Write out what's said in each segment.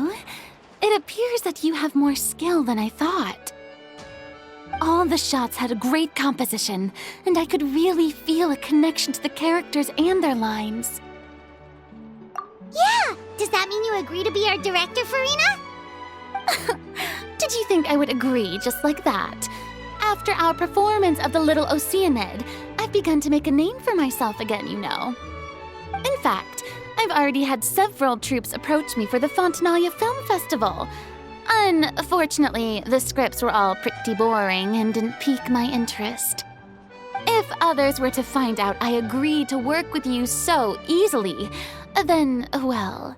you. It appears that you have more skill than I thought. All the shots had a great composition, and I could really feel a connection to the characters and their lines. Yeah! Does that mean you agree to be our director, Farina? Did you think I would agree just like that? After our performance of The Little Oceanid, I've begun to make a name for myself again, you know. In fact, I've already had several troupes approach me for the Fontanalia Film Festival. Unfortunately, the scripts were all pretty boring and didn't pique my interest. If others were to find out I agreed to work with you so easily, then, well...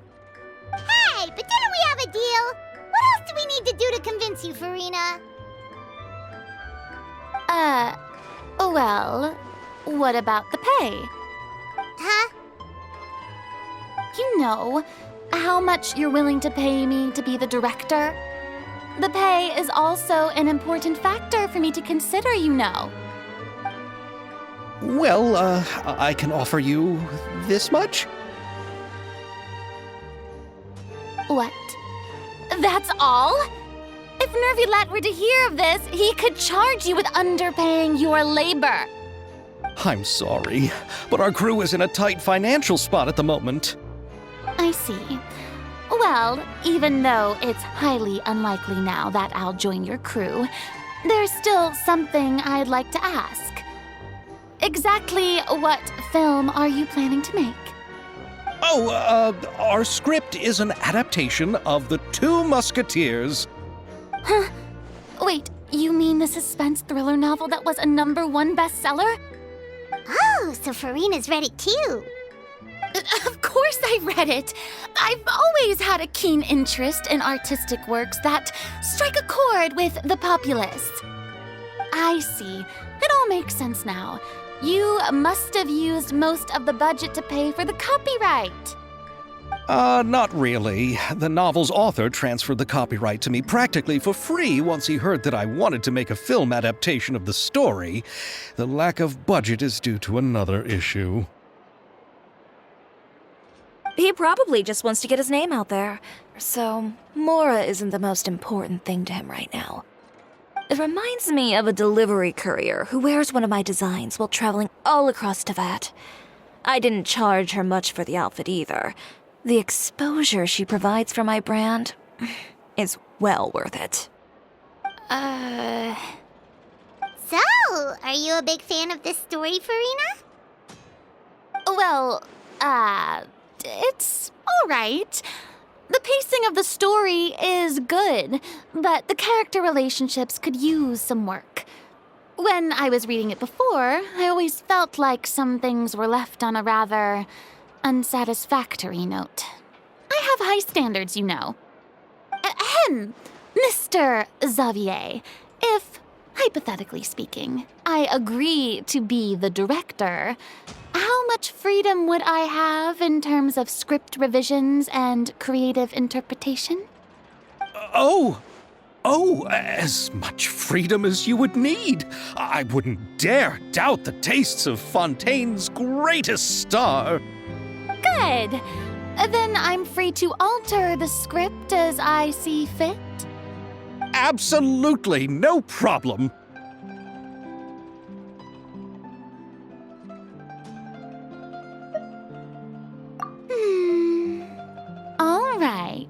Hey, but didn't we have a deal? What else do we need to do to convince you, Farina? Well, what about the pay? Huh? You know, how much you're willing to pay me to be the director? The pay is also an important factor for me to consider, you know. Well, I can offer you this much? What? That's all? If Nervilat were to hear of this, he could charge you with underpaying your labor. I'm sorry, but our crew is in a tight financial spot at the moment. I see. Well, even though it's highly unlikely now that I'll join your crew, there's still something I'd like to ask. Exactly what film are you planning to make? Oh, our script is an adaptation of The Two Musketeers. Huh? Wait, you mean the suspense thriller novel that was a #1 bestseller? Oh, so Farina's read it too. Of course I read it. I've always had a keen interest in artistic works that strike a chord with the populace. I see. It all makes sense now. You must have used most of the budget to pay for the copyright. Not really. The novel's author transferred the copyright to me practically for free once he heard that I wanted to make a film adaptation of the story. The lack of budget is due to another issue. He probably just wants to get his name out there. So, Mora isn't the most important thing to him right now. It reminds me of a delivery courier who wears one of my designs while traveling all across Teyvat. I didn't charge her much for the outfit either. The exposure she provides for my brand is well worth it. So, are you a big fan of this story, Farina? Well, it's all right. The pacing of the story is good, but the character relationships could use some work. When I was reading it before, I always felt like some things were left on a rather unsatisfactory note. I have high standards, you know. Ahem, Mr. Xavier, if, hypothetically speaking, I agree to be the director, how much freedom would I have in terms of script revisions and creative interpretation? Oh, as much freedom as you would need. I wouldn't dare doubt the tastes of Fontaine's greatest star. Good. Then I'm free to alter the script as I see fit. Absolutely, no problem. All right.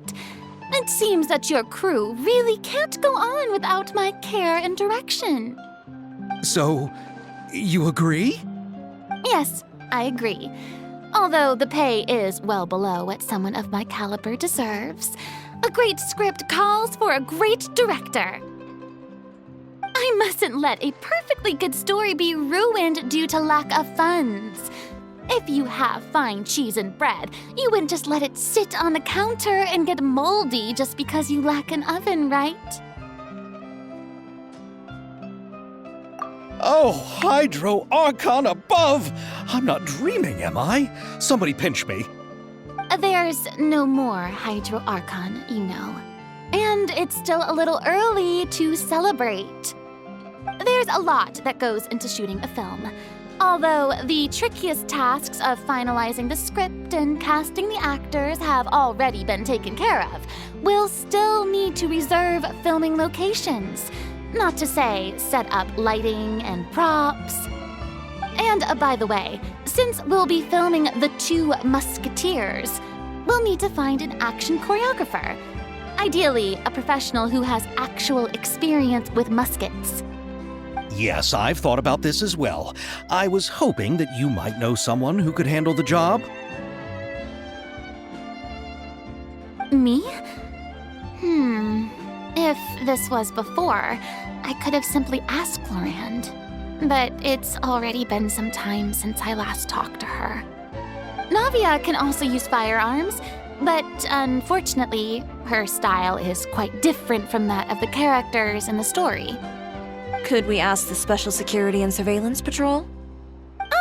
It seems that your crew really can't go on without my care and direction. So, you agree? Yes, I agree. Although the pay is well below what someone of my caliber deserves, a great script calls for a great director. I mustn't let a perfectly good story be ruined due to lack of funds. If you have fine cheese and bread, you wouldn't just let it sit on the counter and get moldy just because you lack an oven, right? Oh, Hydro Archon above! I'm not dreaming, am I? Somebody pinch me. There's no more Hydro Archon, you know. And it's still a little early to celebrate. There's a lot that goes into shooting a film. Although the trickiest tasks of finalizing the script and casting the actors have already been taken care of, we'll still need to reserve filming locations. Not to say set up lighting and props. And by the way, since we'll be filming The Two Musketeers, we'll need to find an action choreographer. Ideally, a professional who has actual experience with muskets. Yes, I've thought about this as well. I was hoping that you might know someone who could handle the job. Me? If this was before, I could have simply asked Florand. But it's already been some time since I last talked to her. Navia can also use firearms, but unfortunately, her style is quite different from that of the characters in the story. Could we ask the Special Security and Surveillance Patrol?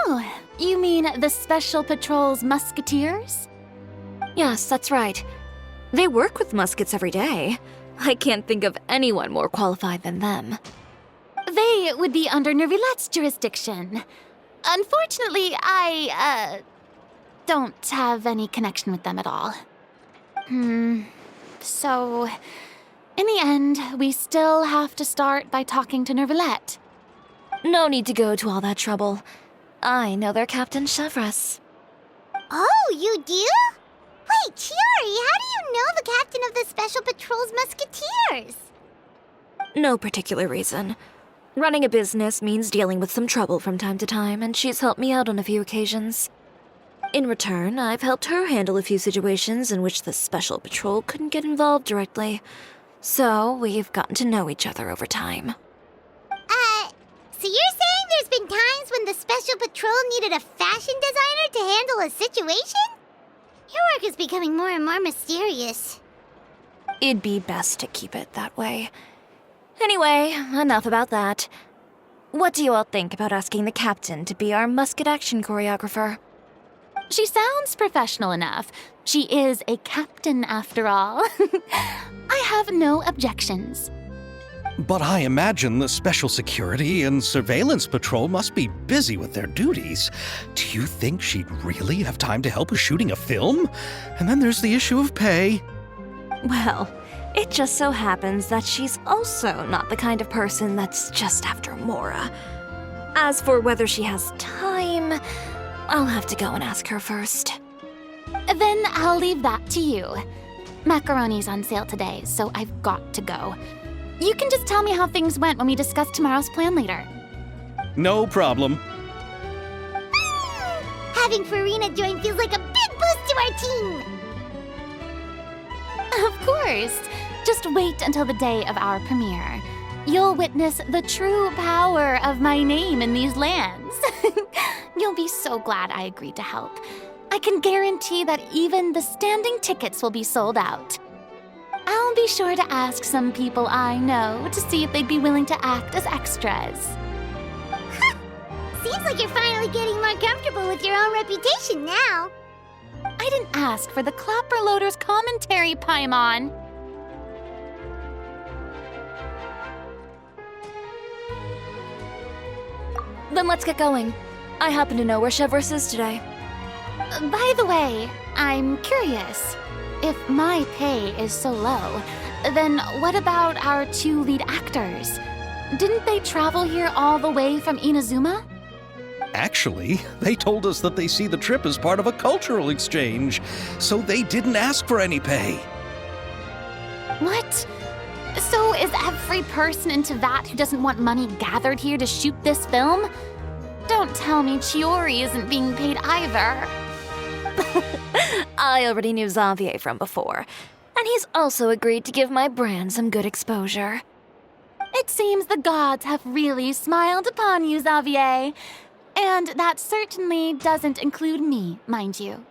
Oh, you mean the Special Patrol's musketeers? Yes, that's right. They work with muskets every day. I can't think of anyone more qualified than them. They would be under Nervilette's jurisdiction. Unfortunately, I don't have any connection with them at all. So, in the end, we still have to start by talking to Nervilette. No need to go to all that trouble. I know their Captain Chevres. Oh, you do? Wait, Chiori, how do you know the captain of the Special Patrol's Musketeers? No particular reason. Running a business means dealing with some trouble from time to time, and she's helped me out on a few occasions. In return, I've helped her handle a few situations in which the Special Patrol couldn't get involved directly. So, we've gotten to know each other over time. So you're saying there's been times when the Special Patrol needed a fashion designer to handle a situation? Your work is becoming more and more mysterious. It'd be best to keep it that way. Anyway, enough about that. What do you all think about asking the captain to be our musket action choreographer? She sounds professional enough. She is a captain, after all. I have no objections. But I imagine the Special Security and Surveillance Patrol must be busy with their duties. Do you think she'd really have time to help with shooting a film? And then there's the issue of pay. Well, it just so happens that she's also not the kind of person that's just after Mora. As for whether she has time, I'll have to go and ask her first. Then I'll leave that to you. Macaroni's on sale today, so I've got to go. You can just tell me how things went when we discuss tomorrow's plan later. No problem. Having Farina join feels like a big boost to our team! Of course. Just wait until the day of our premiere. You'll witness the true power of my name in these lands. You'll be so glad I agreed to help. I can guarantee that even the standing tickets will be sold out. I'll be sure to ask some people I know to see if they'd be willing to act as extras. Seems like you're finally getting more comfortable with your own reputation now. I didn't ask for the Clapper Loader's commentary, Paimon. Then let's get going. I happen to know where Chevres is today. By the way, I'm curious. If my pay is so low, then what about our two lead actors? Didn't they travel here all the way from Inazuma? Actually, they told us that they see the trip as part of a cultural exchange, so they didn't ask for any pay. What? So is every person in Teyvat who doesn't want money gathered here to shoot this film? Don't tell me Chiori isn't being paid either. I already knew Xavier from before, and he's also agreed to give my brand some good exposure. It seems the gods have really smiled upon you, Xavier. And that certainly doesn't include me, mind you.